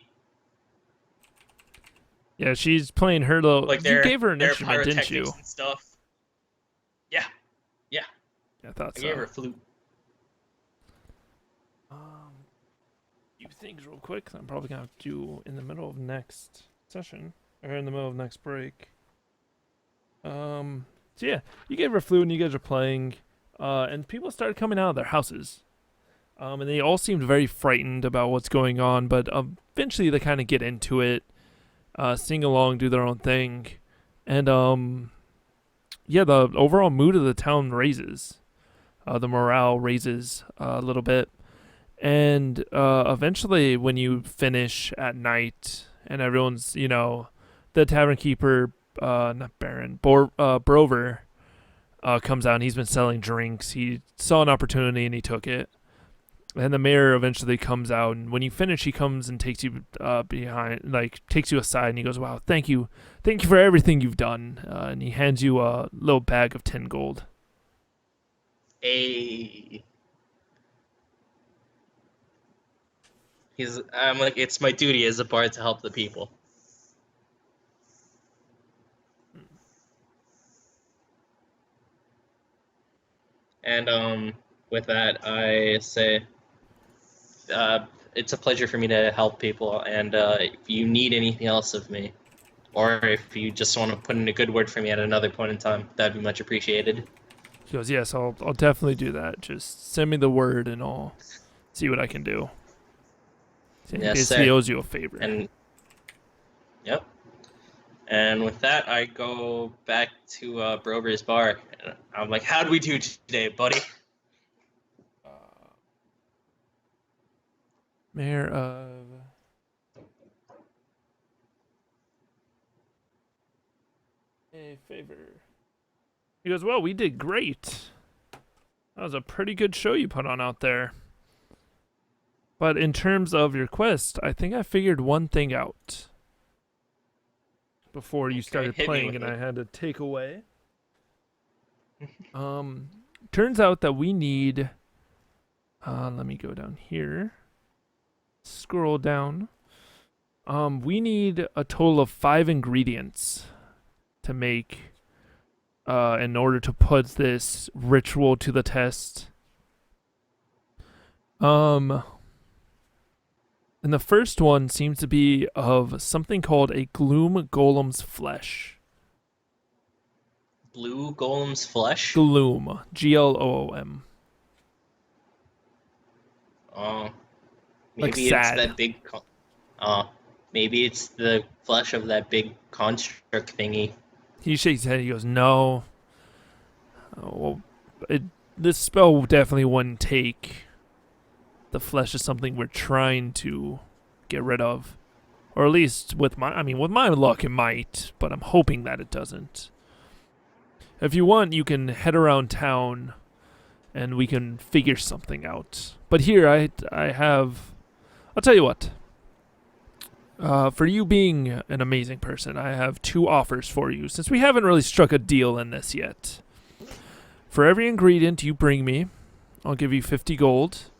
[SPEAKER 2] Yeah, she's playing her little.
[SPEAKER 1] Like
[SPEAKER 2] You gave her an
[SPEAKER 1] their
[SPEAKER 2] instrument, didn't
[SPEAKER 1] pyrotechnics
[SPEAKER 2] you?
[SPEAKER 1] and stuff. Yeah, yeah.
[SPEAKER 2] I thought
[SPEAKER 1] I gave her
[SPEAKER 2] so.
[SPEAKER 1] a flute.
[SPEAKER 2] Um, few things real quick. 'Cause I'm probably gonna have to do in the middle of next session or in the middle of next break. So yeah, you gave her a flute and you guys are playing, and people started coming out of their houses. And they all seemed very frightened about what's going on, but eventually they kind of get into it, sing along, do their own thing, and yeah, the overall mood of the town raises. The morale raises a little bit, and eventually, when you finish at night and everyone's, the tavern keeper, not Baron, Brover, comes out and he's been selling drinks. He saw an opportunity and he took it. And the mayor eventually comes out, and when you finish, he comes and takes you behind, like takes you aside, and he goes, "Wow, thank you for everything you've done." And he hands you a little bag of 10 gold.
[SPEAKER 1] A I'm like, it's my duty as a bard to help the people. And with that, I say, uh, it's a pleasure for me to help people. And if you need anything else of me, or if you just want to put in a good word for me at another point in time, that'd be much appreciated.
[SPEAKER 2] He goes, "Yes, I'll definitely do that. Just send me the word, and I'll see what I can do." So he
[SPEAKER 1] Yes,
[SPEAKER 2] basically
[SPEAKER 1] sir.
[SPEAKER 2] owes you a favor.
[SPEAKER 1] And yep. And with that, I go back to Brover's bar. I'm like, "How'd we do today, buddy?"
[SPEAKER 2] Mayor of. A favor. He goes, well, we did great. That was a pretty good show you put on out there. But in terms of your quest, I think I figured one thing out before you
[SPEAKER 1] Okay,
[SPEAKER 2] started
[SPEAKER 1] hit me
[SPEAKER 2] playing,
[SPEAKER 1] with
[SPEAKER 2] and
[SPEAKER 1] it.
[SPEAKER 2] I had to take away. Turns out that we need. Let me go down here. Scroll down. We need a total of 5 ingredients to make. In order to put this ritual to the test. And the first one seems to be of something called a gloom golem's flesh.
[SPEAKER 1] Blue golem's flesh.
[SPEAKER 2] Gloom, Gloom.
[SPEAKER 1] Oh,
[SPEAKER 2] Like
[SPEAKER 1] maybe it's
[SPEAKER 2] sad.
[SPEAKER 1] that big. Maybe it's the flesh of that big construct thingy.
[SPEAKER 2] He shakes his head. He goes, "No. Well, this spell definitely wouldn't take the flesh of something we're trying to get rid of, or at least with my luck, it might. But I'm hoping that it doesn't. If you want, you can head around town, and we can figure something out. But here, I have. I'll tell you what." For you being an amazing person, I have 2 offers for you, since we haven't really struck a deal in this yet. For every ingredient you bring me, I'll give you 50 gold.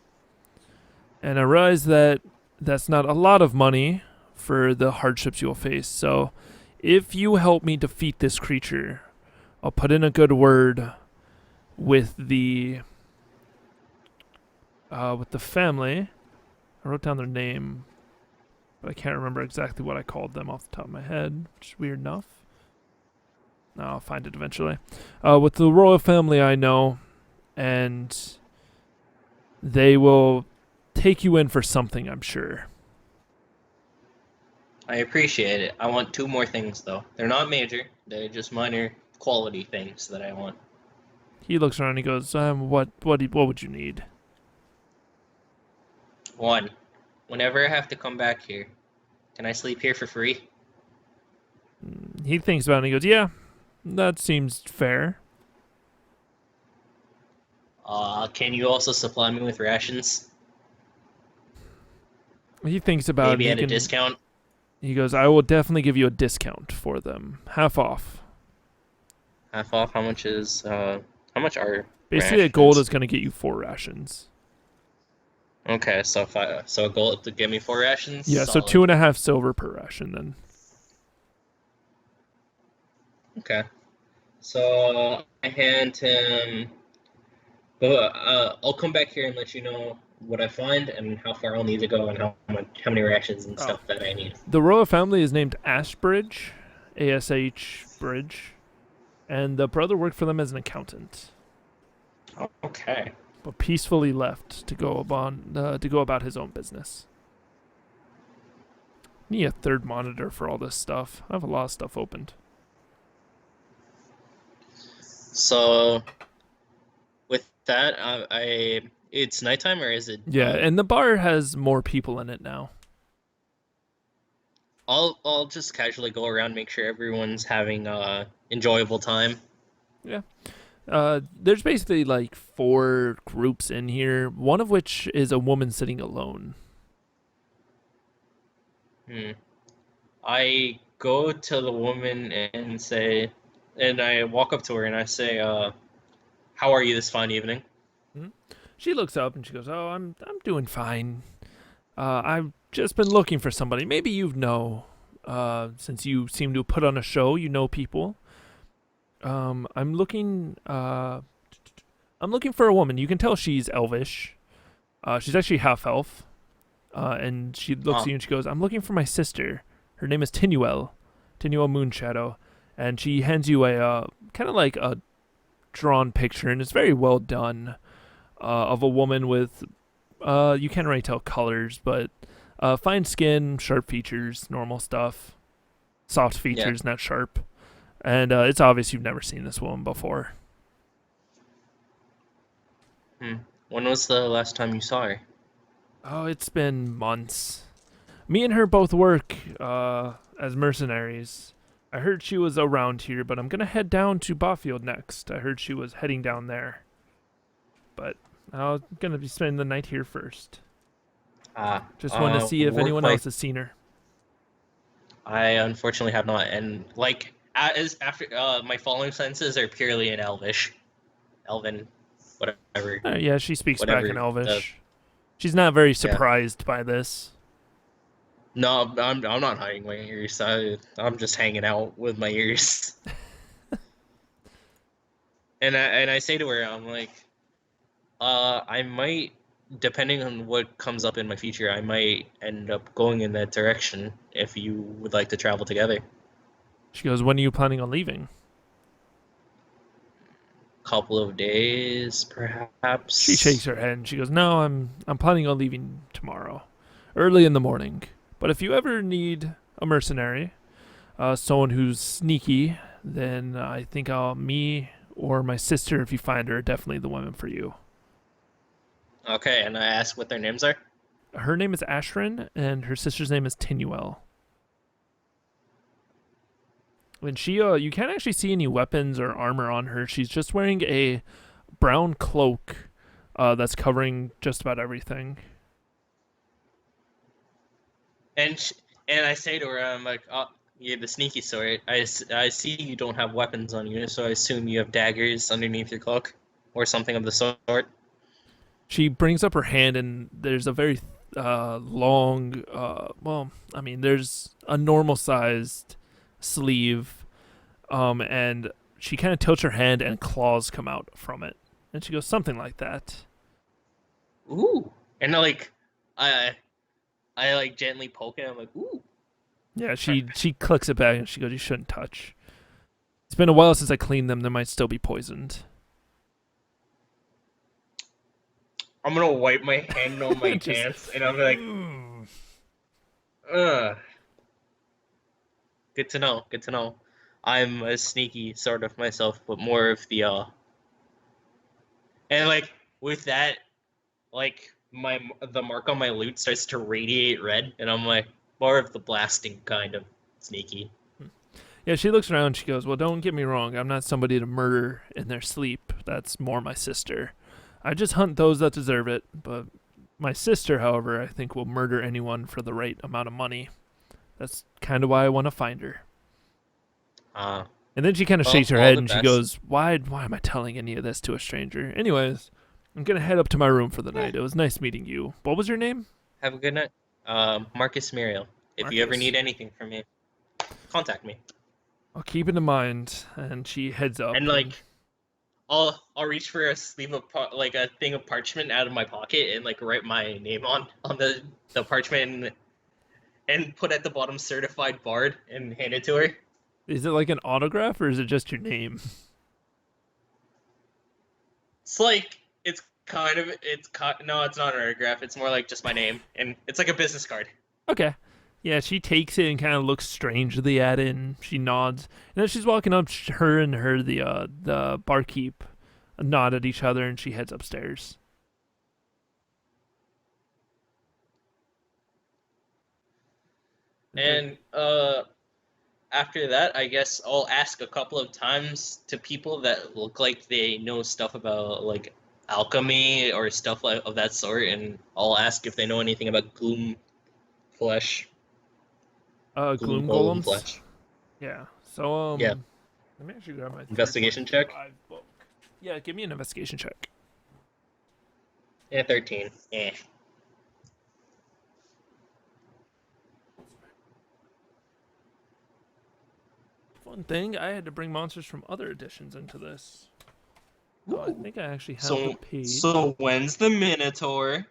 [SPEAKER 2] And I realize that that's not a lot of money for the hardships you'll face. So if you help me defeat this creature, I'll put in a good word with the family. I wrote down their name, but I can't remember exactly what I called them off the top of my head, which is weird enough. No, I'll find it eventually. With the royal family I know, and they will take you in for something, I'm sure.
[SPEAKER 1] I appreciate it. I want 2 more things though. They're not major. They're just minor quality things that I want.
[SPEAKER 2] He looks around and he goes, what would you need?
[SPEAKER 1] 1. Whenever I have to come back here, can I sleep here for free?
[SPEAKER 2] He thinks about it and he goes, yeah, that seems fair.
[SPEAKER 1] Can you also supply me with rations?
[SPEAKER 2] He thinks about
[SPEAKER 1] Maybe
[SPEAKER 2] it
[SPEAKER 1] at
[SPEAKER 2] and
[SPEAKER 1] a discount?
[SPEAKER 2] he goes, I will definitely give you a discount for them. Half off.
[SPEAKER 1] Half off? How much are
[SPEAKER 2] Basically, a gold
[SPEAKER 1] rations?
[SPEAKER 2] is going to get you 4 rations.
[SPEAKER 1] Okay, so a gold to give me 4 rations?
[SPEAKER 2] Yeah, so
[SPEAKER 1] Solid.
[SPEAKER 2] 2.5 silver per ration then.
[SPEAKER 1] Okay. So I hand him. But I'll come back here and let you know what I find and how far I'll need to go and how many rations and
[SPEAKER 2] Oh.
[SPEAKER 1] stuff that I need.
[SPEAKER 2] The royal family is named Ashbridge, ASH Bridge, and the brother worked for them as an accountant,
[SPEAKER 1] Okay.
[SPEAKER 2] but peacefully left to go about his own business. Need a 3rd monitor for all this stuff. I have a lot of stuff opened.
[SPEAKER 1] So with that, it's nighttime or is it?
[SPEAKER 2] Yeah, and the bar has more people in it now.
[SPEAKER 1] I'll just casually go around, make sure everyone's having enjoyable time.
[SPEAKER 2] Yeah. There's basically like 4 groups in here, one of which is a woman sitting alone.
[SPEAKER 1] I go to the woman and I walk up to her and I say, "How are you this fine evening?"
[SPEAKER 2] She looks up and she goes, "Oh, I'm doing fine. I've just been looking for somebody. Maybe you know, since you seem to put on a show, you know people. I'm looking for a woman. You can tell she's elvish. She's actually half elf. And she looks at you and she goes, I'm looking for my sister. Her name is Tinuel Moonshadow. And she hands you a kind of like a drawn picture, and it's very well done, of a woman with, you can't really tell colors, but fine skin, sharp features, normal stuff, soft features, not sharp. And it's obvious you've never seen this woman before.
[SPEAKER 1] When was the last time you saw her?
[SPEAKER 2] Oh, it's been months. Me and her both work as mercenaries. I heard she was around here, but I'm gonna head down to Botfield next. I heard she was heading down there, but I'm gonna be spending the night here first. Just wanted to see if
[SPEAKER 1] Work
[SPEAKER 2] anyone
[SPEAKER 1] life.
[SPEAKER 2] else has seen her.
[SPEAKER 1] I unfortunately have not, and like as after my following sentences are purely in Elvish, Elven, whatever,
[SPEAKER 2] Yeah, she speaks back in
[SPEAKER 1] whatever. The
[SPEAKER 2] Elvish. She's not very
[SPEAKER 1] yeah.
[SPEAKER 2] surprised by this.
[SPEAKER 1] No, I'm not hiding my ears. I'm just hanging out with my ears. And I say to her, I'm like, I might, depending on what comes up in my future, I might end up going in that direction if you would like to travel together.
[SPEAKER 2] She goes, "When are you planning on leaving?"
[SPEAKER 1] Couple of days,
[SPEAKER 2] She shakes
[SPEAKER 1] perhaps.
[SPEAKER 2] her head and she goes, "No, I'm planning on leaving tomorrow, early in the morning. But if you ever need a mercenary, someone who's sneaky, then I think me or my sister, if you find her, are definitely the women for you."
[SPEAKER 1] Okay, and I ask what their names are.
[SPEAKER 2] Her name is Ashrin, and her sister's name is Tinuel. And you can't actually see any weapons or armor on her. She's just wearing a brown cloak that's covering just about everything.
[SPEAKER 1] And sh and I say to her, I'm like, oh, you're the sneaky sort. I see you don't have weapons on you, so I assume you have daggers underneath your cloak or something of the sort.
[SPEAKER 2] She brings up her hand, and there's a very long, well, I mean, there's a normal sized sleeve, and she kind of tilts her hand, and claws come out from it. And she goes, "Something like that."
[SPEAKER 1] Ooh. And I I like gently poke it. I'm like, ooh.
[SPEAKER 2] Yeah, she clicks it back, and she goes, "You shouldn't touch. It's been a while since I cleaned them. They might still be poisoned."
[SPEAKER 1] I'm gonna wipe my hand on my
[SPEAKER 2] Just,
[SPEAKER 1] pants, and I'm like, ugh. Good to know. Good to know. I'm a sneaky sort of myself, but more of and like with that, like the mark on my loot starts to radiate red, and I'm like more of the blasting kind of sneaky.
[SPEAKER 2] yeah, she looks around. She goes, "Well, don't get me wrong. I'm not somebody to murder in their sleep. That's more my sister. I just hunt those that deserve it. But my sister, however, I think will murder anyone for the right amount of money. That's kind of why I want to find her."
[SPEAKER 1] Uh,
[SPEAKER 2] And then she kind of
[SPEAKER 1] well,
[SPEAKER 2] shakes her
[SPEAKER 1] all
[SPEAKER 2] head
[SPEAKER 1] the
[SPEAKER 2] and she
[SPEAKER 1] best.
[SPEAKER 2] goes, "Why am I telling any of this to a stranger? Anyways, I'm gonna head up to my room for the
[SPEAKER 1] Eh,
[SPEAKER 2] night. It was nice meeting you. What was your name?"
[SPEAKER 1] have a good night. Marcus Miriel. If you ever
[SPEAKER 2] "Marcus."
[SPEAKER 1] need anything from me, contact me.
[SPEAKER 2] "I'll keep it in mind." And she heads
[SPEAKER 1] And
[SPEAKER 2] up and
[SPEAKER 1] like, I'll reach for a sleeve of like a thing of parchment out of my pocket and like write my name on the parchment and put at the bottom certified bard and hand it to her.
[SPEAKER 2] is it like an autograph or is it just your name?
[SPEAKER 1] It's like no, it's not an autograph. It's more like just my name, and it's like a business card.
[SPEAKER 2] Okay. Yeah, she takes it and kind of looks strangely at it, and she nods. And as she's walking up, her and the barkeep nod at each other, and she heads upstairs.
[SPEAKER 1] And after that, I guess I'll ask a couple of times to people that look like they know stuff about like alchemy or stuff like of that sort, and I'll ask if they know anything about flesh, gloom
[SPEAKER 2] Gloom
[SPEAKER 1] golem
[SPEAKER 2] golems.
[SPEAKER 1] flesh.
[SPEAKER 2] Yeah. So
[SPEAKER 1] Yeah,
[SPEAKER 2] let me actually grab my
[SPEAKER 1] investigation check.
[SPEAKER 2] 3.5 book. Yeah, give me an investigation check.
[SPEAKER 1] Yeah, 13. Eh.
[SPEAKER 2] Fun thing, I had to bring monsters from other editions into this. So I
[SPEAKER 1] Ooh.
[SPEAKER 2] think I actually have the
[SPEAKER 1] So
[SPEAKER 2] page.
[SPEAKER 1] so when's the Minotaur?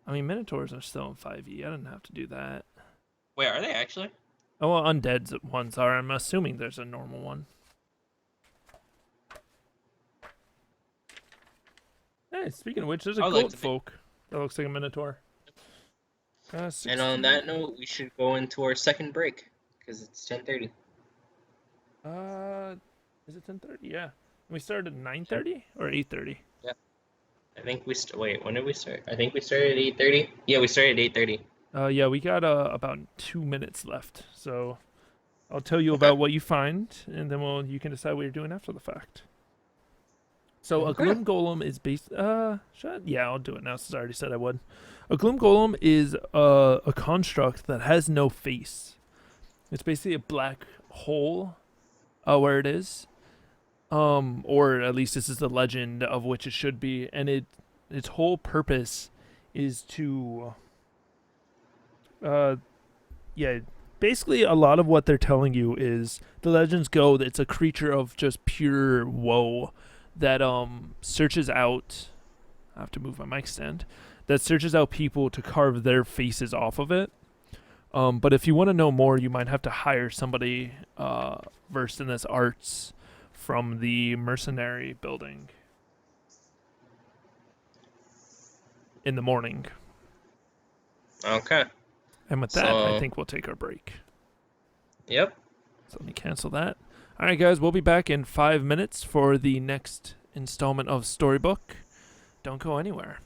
[SPEAKER 2] I mean, Minotaurs are still in 5e. I didn't have to do that.
[SPEAKER 1] Wait, are they actually?
[SPEAKER 2] Oh, well, undeads ones are. I'm assuming there's a normal one. Hey, speaking of which, there's a
[SPEAKER 1] I would like
[SPEAKER 2] goat
[SPEAKER 1] to think.
[SPEAKER 2] folk that looks like a minotaur.
[SPEAKER 1] And on
[SPEAKER 2] 16.
[SPEAKER 1] that note, we should go into our second break because it's 10:30.
[SPEAKER 2] Uh, is it 10:30? Yeah. We started at
[SPEAKER 1] 10.
[SPEAKER 2] 9:30 or 8:30.
[SPEAKER 1] Yeah. I think wait. When did we start? I think we started at 8:30. Yeah, we started at 8:30.
[SPEAKER 2] Yeah, we got about 2 minutes left, so I'll tell you
[SPEAKER 1] Okay.
[SPEAKER 2] about what you find, and then you can decide what you're doing after the fact. So a
[SPEAKER 1] Okay.
[SPEAKER 2] gloom golem is based. Yeah, I'll do it now since I already said I would. A gloom golem is a construct that has no face. It's basically a black hole, where it is, or at least this is the legend of which it should be, and its whole purpose is to, uh, yeah, basically a lot of what they're telling you is the legends go that it's a creature of just pure woe that searches out. I have to move my mic stand. That searches out people to carve their faces off of it. But if you want to know more, you might have to hire somebody versed in this arts from the mercenary building in the morning.
[SPEAKER 1] Okay.
[SPEAKER 2] And with that, I
[SPEAKER 1] So,
[SPEAKER 2] think we'll take our break.
[SPEAKER 1] yep.
[SPEAKER 2] So let me cancel that. All right, guys, we'll be back in 5 minutes for the next installment of Storybook. Don't go anywhere.